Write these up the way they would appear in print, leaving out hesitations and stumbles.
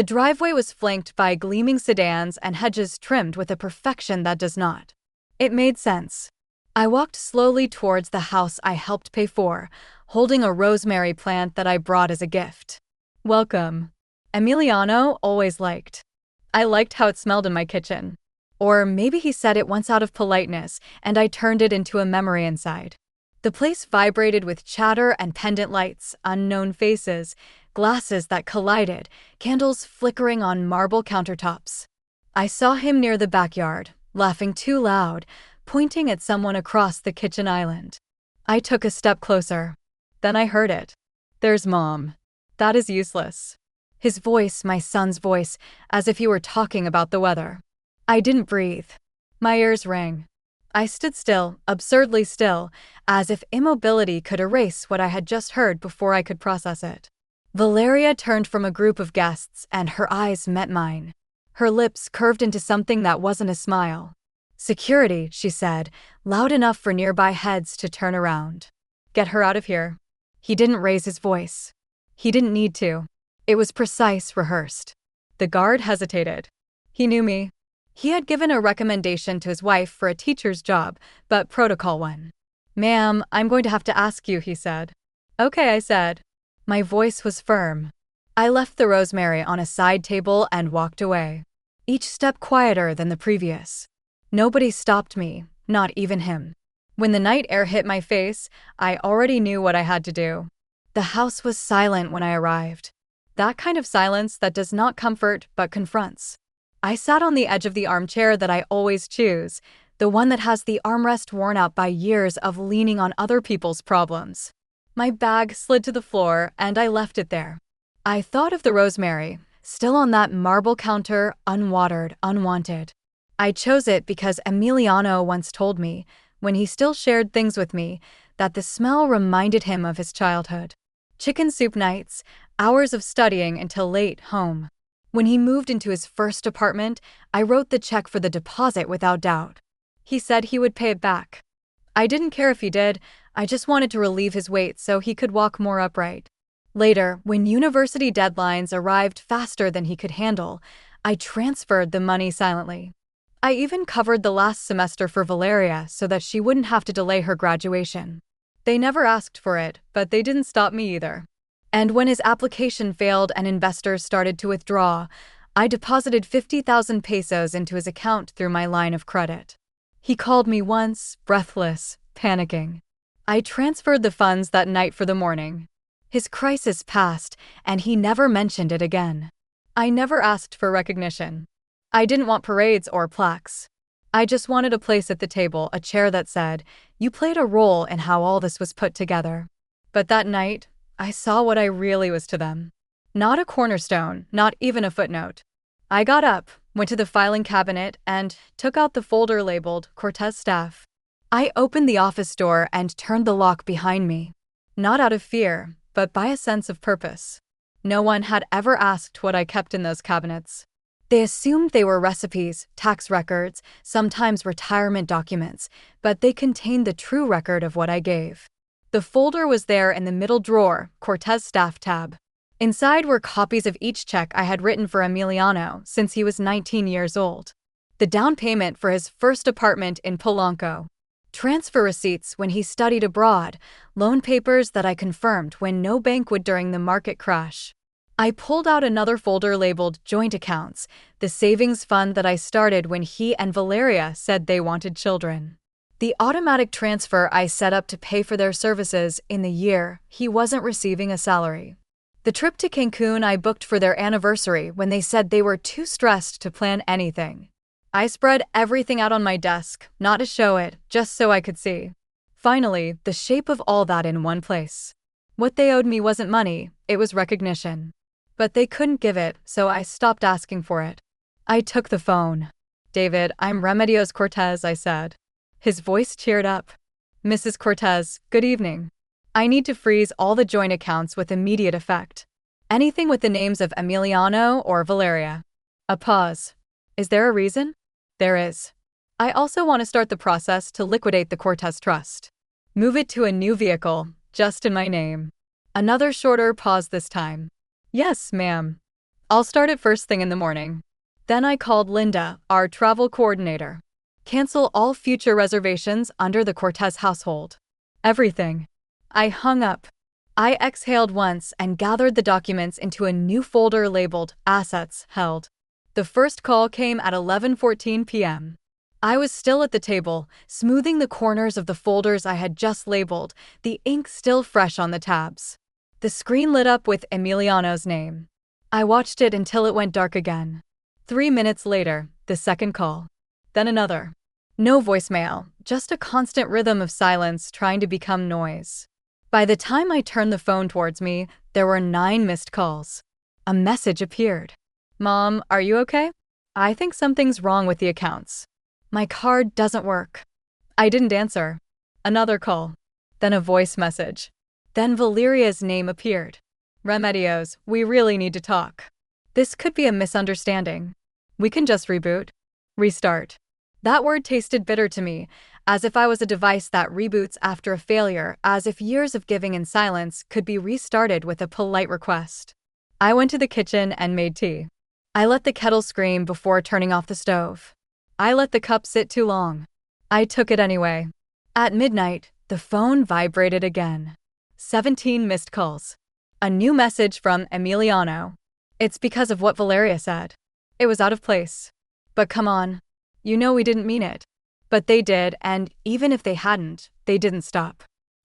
The driveway was flanked by gleaming sedans and hedges trimmed with a perfection that does not. It made sense. I walked slowly towards the house I helped pay for, holding a rosemary plant that I brought as a gift. Welcome. Emiliano always liked. I liked how it smelled in my kitchen. Or maybe he said it once out of politeness, and I turned it into a memory inside. The place vibrated with chatter and pendant lights, unknown faces, glasses that collided, candles flickering on marble countertops. I saw him near the backyard, laughing too loud, pointing at someone across the kitchen island. I took a step closer. Then I heard it. There's Mom. That is useless. His voice, my son's voice, as if he were talking about the weather. I didn't breathe. My ears rang. I stood still, absurdly still, as if immobility could erase what I had just heard before I could process it. Valeria turned from a group of guests and her eyes met mine. Her lips curved into something that wasn't a smile. Security, she said, loud enough for nearby heads to turn around. Get her out of here. He didn't raise his voice. He didn't need to. It was precise, rehearsed. The guard hesitated. He knew me. He had given a recommendation to his wife for a teacher's job, but protocol one. Ma'am, I'm going to have to ask you, he said. Okay, I said. My voice was firm. I left the rosemary on a side table and walked away. Each step quieter than the previous. Nobody stopped me, not even him. When the night air hit my face, I already knew what I had to do. The house was silent when I arrived. That kind of silence that does not comfort but confronts. I sat on the edge of the armchair that I always choose, the one that has the armrest worn out by years of leaning on other people's problems. My bag slid to the floor and I left it there. I thought of the rosemary, still on that marble counter, unwatered, unwanted. I chose it because Emiliano once told me, when he still shared things with me, that the smell reminded him of his childhood. Chicken soup nights, hours of studying until late home. When he moved into his first apartment, I wrote the check for the deposit without doubt. He said he would pay it back. I didn't care if he did, I just wanted to relieve his weight so he could walk more upright. Later, when university deadlines arrived faster than he could handle, I transferred the money silently. I even covered the last semester for Valeria so that she wouldn't have to delay her graduation. They never asked for it, but they didn't stop me either. And when his application failed and investors started to withdraw, I deposited 50,000 pesos into his account through my line of credit. He called me once, breathless, panicking. I transferred the funds that night for the morning. His crisis passed, and he never mentioned it again. I never asked for recognition. I didn't want parades or plaques. I just wanted a place at the table, a chair that said, "You played a role in how all this was put together." But that night, I saw what I really was to them. Not a cornerstone, not even a footnote. I got up, went to the filing cabinet, and took out the folder labeled Cortez Staff. I opened the office door and turned the lock behind me. Not out of fear, but by a sense of purpose. No one had ever asked what I kept in those cabinets. They assumed they were recipes, tax records, sometimes retirement documents, but they contained the true record of what I gave. The folder was there in the middle drawer, Cortez Staff tab. Inside were copies of each check I had written for Emiliano since he was 19 years old. The down payment for his first apartment in Polanco. Transfer receipts when he studied abroad, loan papers that I confirmed when no bank would during the market crash. I pulled out another folder labeled Joint Accounts, the savings fund that I started when he and Valeria said they wanted children. The automatic transfer I set up to pay for their services in the year he wasn't receiving a salary. The trip to Cancun I booked for their anniversary when they said they were too stressed to plan anything. I spread everything out on my desk, not to show it, just so I could see. Finally, the shape of all that in one place. What they owed me wasn't money, it was recognition. But they couldn't give it, so I stopped asking for it. I took the phone. "David, I'm Remedios Cortez," I said. His voice cheered up. "Mrs. Cortez, good evening. I need to freeze all the joint accounts with immediate effect. Anything with the names of Emiliano or Valeria." A pause. "Is there a reason?" "There is. I also want to start the process to liquidate the Cortez Trust. Move it to a new vehicle, just in my name." Another shorter pause this time. "Yes, ma'am." I'll start it first thing in the morning. Then I called Linda, our travel coordinator. Cancel all future reservations under the Cortez household. Everything. I hung up. I exhaled once and gathered the documents into a new folder labeled Assets Held. The first call came at 11:14 p.m. I was still at the table, smoothing the corners of the folders I had just labeled, the ink still fresh on the tabs. The screen lit up with Emiliano's name. I watched it until it went dark again. 3 minutes later, the second call. Then another. No voicemail, just a constant rhythm of silence trying to become noise. By the time I turned the phone towards me, there were 9 missed calls. A message appeared. Mom, are you okay? I think something's wrong with the accounts. My card doesn't work. I didn't answer. Another call. Then a voice message. Then Valeria's name appeared. Remedios, we really need to talk. This could be a misunderstanding. We can just reboot. Restart. That word tasted bitter to me, as if I was a device that reboots after a failure, as if years of giving in silence could be restarted with a polite request. I went to the kitchen and made tea. I let the kettle scream before turning off the stove. I let the cup sit too long. I took it anyway. At midnight, the phone vibrated again. 17 missed calls. A new message from Emiliano. It's because of what Valeria said. It was out of place. But come on. You know we didn't mean it. But they did, and even if they hadn't, they didn't stop.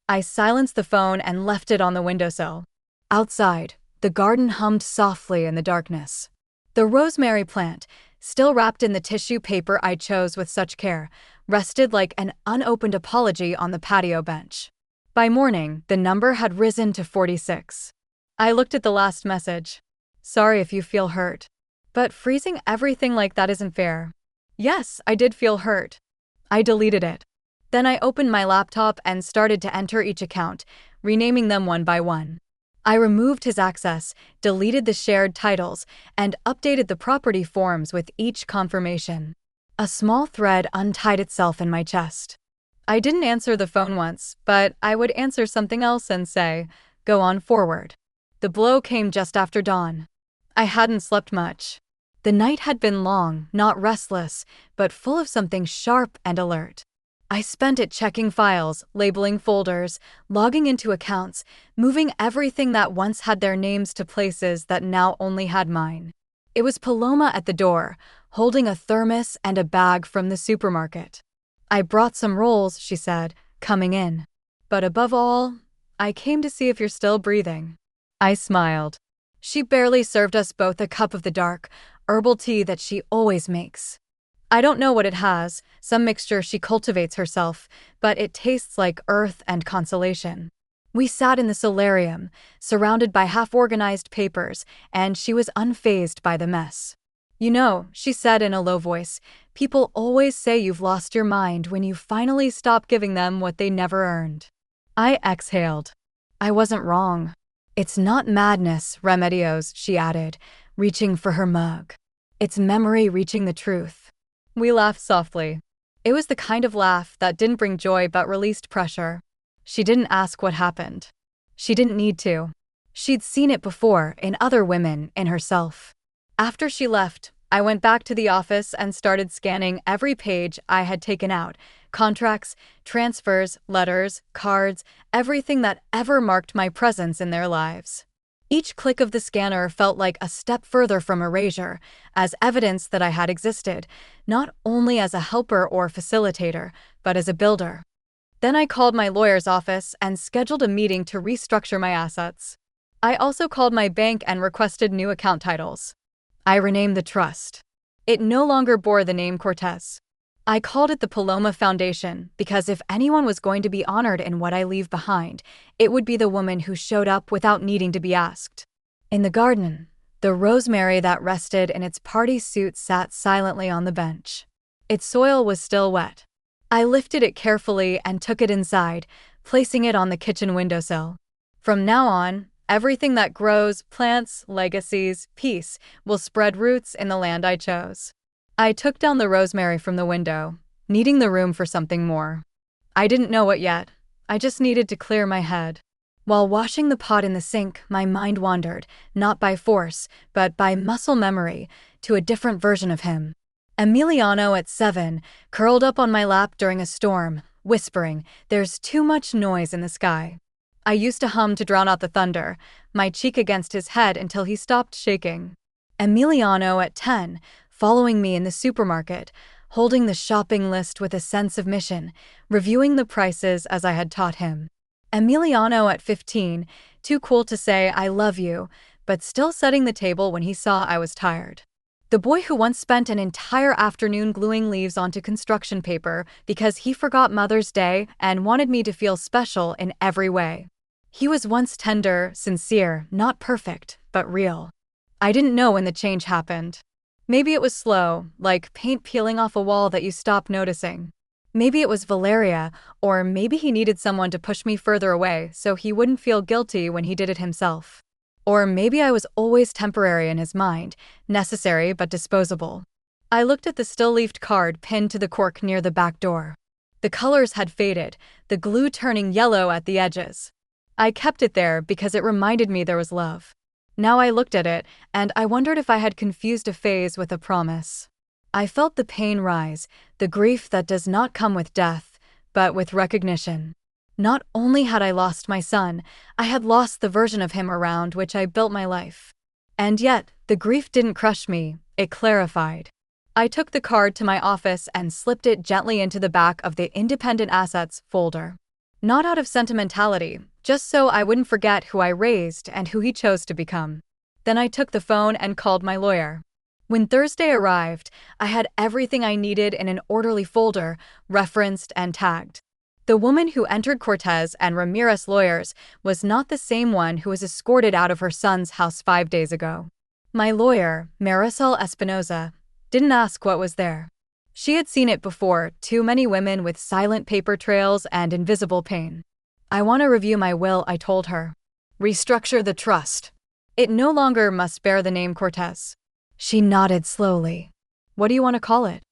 I silenced the phone and left it on the windowsill. Outside, the garden hummed softly in the darkness. The rosemary plant, still wrapped in the tissue paper I chose with such care, rested like an unopened apology on the patio bench. By morning, the number had risen to 46. I looked at the last message. Sorry if you feel hurt. But freezing everything like that isn't fair. Yes, I did feel hurt. I deleted it. Then I opened my laptop and started to enter each account, renaming them one by one. I removed his access, deleted the shared titles, and updated the property forms with each confirmation. A small thread untied itself in my chest. I didn't answer the phone once, but I would answer something else and say, go on forward. The blow came just after dawn. I hadn't slept much. The night had been long, not restless, but full of something sharp and alert. I spent it checking files, labeling folders, logging into accounts, moving everything that once had their names to places that now only had mine. It was Paloma at the door, holding a thermos and a bag from the supermarket. I brought some rolls, she said, coming in. But above all, I came to see if you're still breathing. I smiled. She barely served us both a cup of the dark, herbal tea that she always makes. I don't know what it has, some mixture she cultivates herself, but it tastes like earth and consolation. We sat in the solarium, surrounded by half-organized papers, and she was unfazed by the mess. You know, she said in a low voice, people always say you've lost your mind when you finally stop giving them what they never earned. I exhaled. I wasn't wrong. It's not madness, Remedios, she added, reaching for her mug. It's memory reaching the truth. We laughed softly. It was the kind of laugh that didn't bring joy but released pressure. She didn't ask what happened. She didn't need to. She'd seen it before, in other women, in herself. After she left, I went back to the office and started scanning every page I had taken out. Contracts, transfers, letters, cards, everything that ever marked my presence in their lives. Each click of the scanner felt like a step further from erasure, as evidence that I had existed, not only as a helper or facilitator, but as a builder. Then I called my lawyer's office and scheduled a meeting to restructure my assets. I also called my bank and requested new account titles. I renamed the trust. It no longer bore the name Cortez. I called it the Paloma Foundation because if anyone was going to be honored in what I leave behind, it would be the woman who showed up without needing to be asked. In the garden, the rosemary that rested in its party suit sat silently on the bench. Its soil was still wet. I lifted it carefully and took it inside, placing it on the kitchen windowsill. From now on, everything that grows, plants, legacies, peace, will spread roots in the land I chose. I took down the rosemary from the window, needing the room for something more. I didn't know what yet. I just needed to clear my head. While washing the pot in the sink, my mind wandered, not by force, but by muscle memory, to a different version of him. Emiliano at 7, curled up on my lap during a storm, whispering, "There's too much noise in the sky." I used to hum to drown out the thunder, my cheek against his head until he stopped shaking. Emiliano at 10, following me in the supermarket, holding the shopping list with a sense of mission, reviewing the prices as I had taught him. Emiliano at 15, too cool to say "I love you," but still setting the table when he saw I was tired. The boy who once spent an entire afternoon gluing leaves onto construction paper because he forgot Mother's Day and wanted me to feel special in every way. He was once tender, sincere, not perfect, but real. I didn't know when the change happened. Maybe it was slow, like paint peeling off a wall that you stop noticing. Maybe it was Valeria, or maybe he needed someone to push me further away so he wouldn't feel guilty when he did it himself. Or maybe I was always temporary in his mind, necessary but disposable. I looked at the still-leafed card pinned to the cork near the back door. The colors had faded, the glue turning yellow at the edges. I kept it there because it reminded me there was love. Now I looked at it, and I wondered if I had confused a phase with a promise. I felt the pain rise, the grief that does not come with death, but with recognition. Not only had I lost my son, I had lost the version of him around which I built my life. And yet, the grief didn't crush me, it clarified. I took the card to my office and slipped it gently into the back of the Independent Assets folder. Not out of sentimentality, just so I wouldn't forget who I raised and who he chose to become. Then I took the phone and called my lawyer. When Thursday arrived, I had everything I needed in an orderly folder, referenced and tagged. The woman who entered Cortez and Ramirez lawyers was not the same one who was escorted out of her son's house 5 days ago. My lawyer, Marisol Espinoza, didn't ask what was there. She had seen it before, too many women with silent paper trails and invisible pain. "I want to review my will," I told her. "Restructure the trust. It no longer must bear the name Cortez." She nodded slowly. "What do you want to call it?"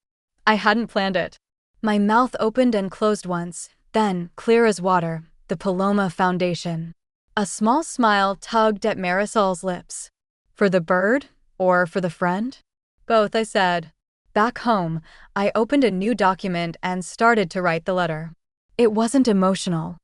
I hadn't planned it. My mouth opened and closed once, then, clear as water, the Paloma Foundation. A small smile tugged at Marisol's lips. "For the bird, or for the friend?" "Both," I said. Back home, I opened a new document and started to write the letter. It wasn't emotional.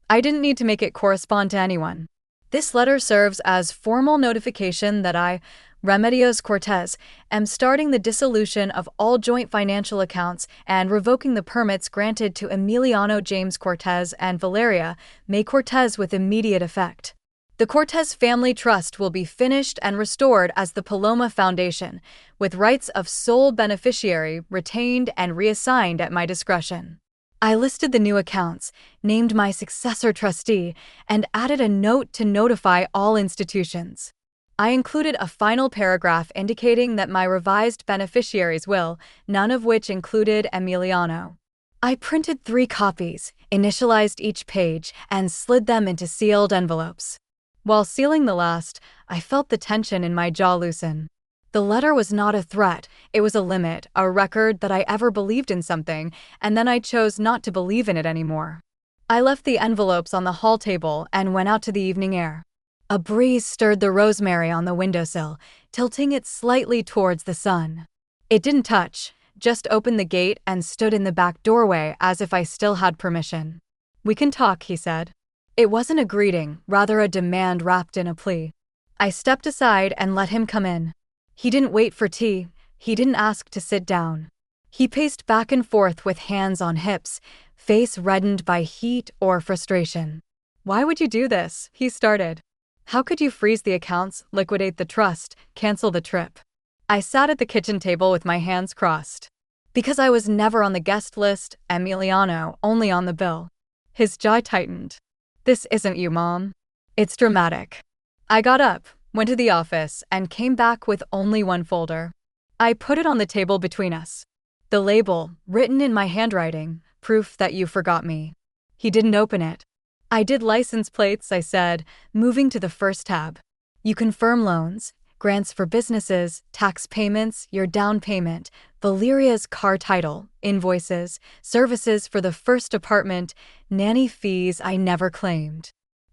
I didn't need to make it correspond to anyone. This letter serves as formal notification that I, Remedios Cortez, am starting the dissolution of all joint financial accounts and revoking the permits granted to Emiliano James Cortez and Valeria May Cortez with immediate effect. The Cortez Family Trust will be finished and restored as the Paloma Foundation, with rights of sole beneficiary retained and reassigned at my discretion. I listed the new accounts, named my successor trustee, and added a note to notify all institutions. I included a final paragraph indicating that my revised beneficiaries will, none of which included Emiliano. I printed 3 copies, initialized each page, and slid them into sealed envelopes. While sealing the last, I felt the tension in my jaw loosen. The letter was not a threat, it was a limit, a record that I ever believed in something, and then I chose not to believe in it anymore. I left the envelopes on the hall table and went out to the evening air. A breeze stirred the rosemary on the windowsill, tilting it slightly towards the sun. It didn't touch, just opened the gate and stood in the back doorway as if I still had permission. "We can talk," he said. It wasn't a greeting, rather a demand wrapped in a plea. I stepped aside and let him come in. He didn't wait for tea, he didn't ask to sit down. He paced back and forth with hands on hips, face reddened by heat or frustration. "Why would you do this?" he started. "How could you freeze the accounts, liquidate the trust, cancel the trip?" I sat at the kitchen table with my hands crossed. "Because I was never on the guest list, Emiliano, only on the bill." His jaw tightened. "This isn't you, Mom. It's dramatic." I got up, went to the office, and came back with only one folder. I put it on the table between us. The label, written in my handwriting, proof that you forgot me. He didn't open it. "I did license plates," I said, moving to the first tab. "You confirm loans, grants for businesses, tax payments, your down payment, Valeria's car title, invoices, services for the first apartment, nanny fees I never claimed."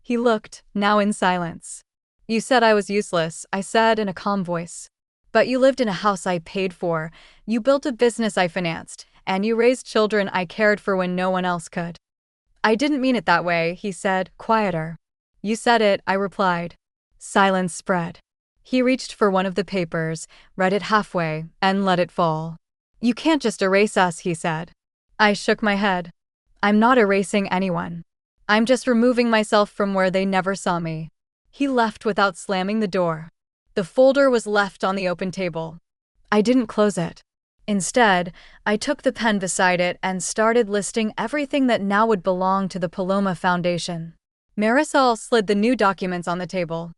He looked, now in silence. You said I was useless, I said in a calm voice. But you lived in a house I paid for, you built a business I financed, and you raised children I cared for when no one else could. I didn't mean it that way, he said, quieter. You said it, I replied. Silence spread. He reached for one of the papers, read it halfway, and let it fall. You can't just erase us, he said. I shook my head. I'm not erasing anyone. I'm just removing myself from where they never saw me. He left without slamming the door. The folder was left on the open table. I didn't close it. Instead, I took the pen beside it and started listing everything that now would belong to the Paloma Foundation. Marisol slid the new documents on the table.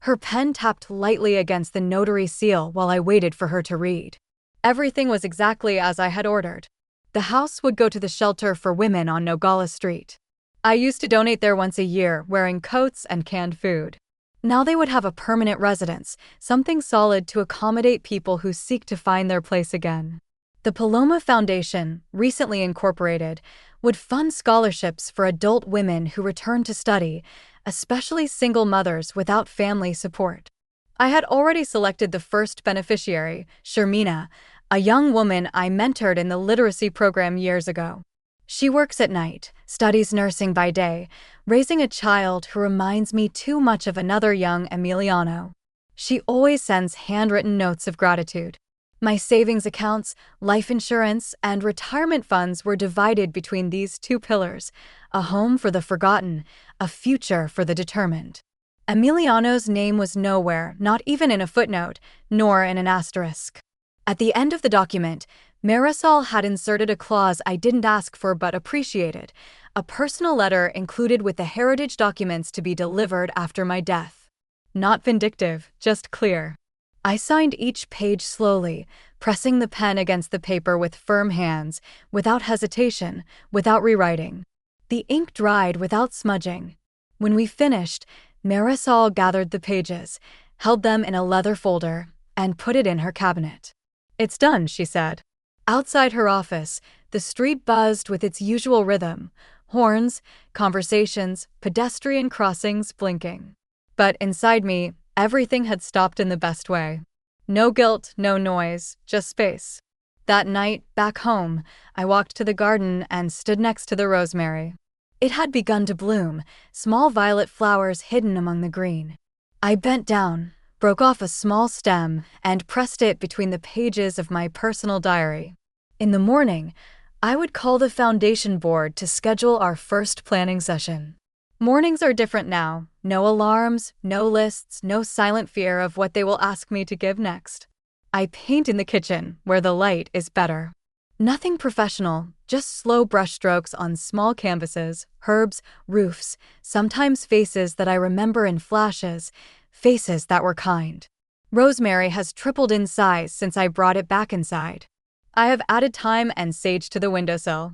Her pen tapped lightly against the notary seal while I waited for her to read. Everything was exactly as I had ordered. The house would go to the shelter for women on Nogales Street. I used to donate there once a year, wearing coats and canned food. Now they would have a permanent residence, something solid to accommodate people who seek to find their place again. The Paloma Foundation, recently incorporated, would fund scholarships for adult women who return to study, especially single mothers without family support. I had already selected the first beneficiary, Shermina, a young woman I mentored in the literacy program years ago. She works at night, studies nursing by day, raising a child who reminds me too much of another young Emiliano. She always sends handwritten notes of gratitude. My savings accounts, life insurance, and retirement funds were divided between these two pillars: a home for the forgotten, a future for the determined. Emiliano's name was nowhere, not even in a footnote, nor in an asterisk. At the end of the document, Marisol had inserted a clause I didn't ask for but appreciated, a personal letter included with the heritage documents to be delivered after my death. Not vindictive, just clear. I signed each page slowly, pressing the pen against the paper with firm hands, without hesitation, without rewriting. The ink dried without smudging. When we finished, Marisol gathered the pages, held them in a leather folder, and put it in her cabinet. It's done, she said. Outside her office, the street buzzed with its usual rhythm: horns, conversations, pedestrian crossings blinking. But inside me, everything had stopped in the best way. No guilt, no noise, just space. That night, back home, I walked to the garden and stood next to the rosemary. It had begun to bloom, small violet flowers hidden among the green. I bent down, broke off a small stem, and pressed it between the pages of my personal diary. In the morning, I would call the foundation board to schedule our first planning session. Mornings are different now. No alarms, no lists, no silent fear of what they will ask me to give next. I paint in the kitchen, where the light is better. Nothing professional, just slow brushstrokes on small canvases, herbs, roofs, sometimes faces that I remember in flashes, faces that were kind. Rosemary has tripled in size since I brought it back inside. I have added thyme and sage to the windowsill.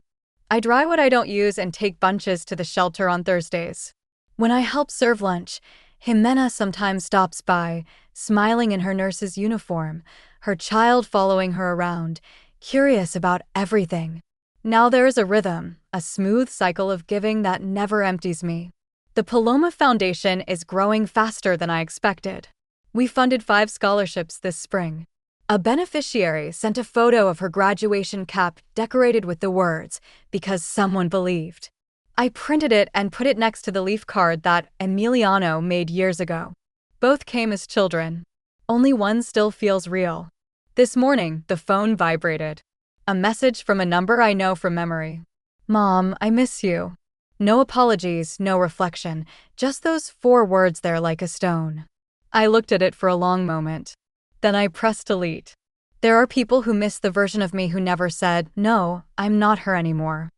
I dry what I don't use and take bunches to the shelter on Thursdays. When I help serve lunch, Jimena sometimes stops by, smiling in her nurse's uniform, her child following her around, curious about everything. Now there is a rhythm, a smooth cycle of giving that never empties me. The Paloma Foundation is growing faster than I expected. We funded 5 scholarships this spring. A beneficiary sent a photo of her graduation cap decorated with the words, "Because someone believed." I printed it and put it next to the leaf card that Emiliano made years ago. Both came as children. Only one still feels real. This morning, the phone vibrated. A message from a number I know from memory. "Mom, I miss you." No apologies, no reflection, just those 4 words there like a stone. I looked at it for a long moment. Then I pressed delete. There are people who miss the version of me who never said, "No, I'm not her anymore."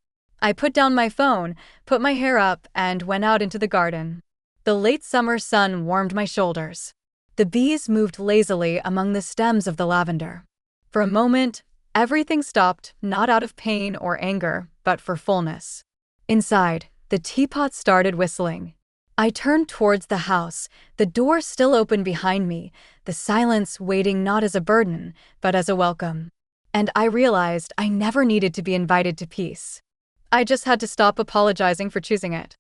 I put down my phone, put my hair up, and went out into the garden. The late summer sun warmed my shoulders. The bees moved lazily among the stems of the lavender. For a moment, everything stopped, not out of pain or anger, but for fullness. Inside, the teapot started whistling. I turned towards the house, the door still open behind me, the silence waiting not as a burden, but as a welcome. And I realized I never needed to be invited to peace. I just had to stop apologizing for choosing it.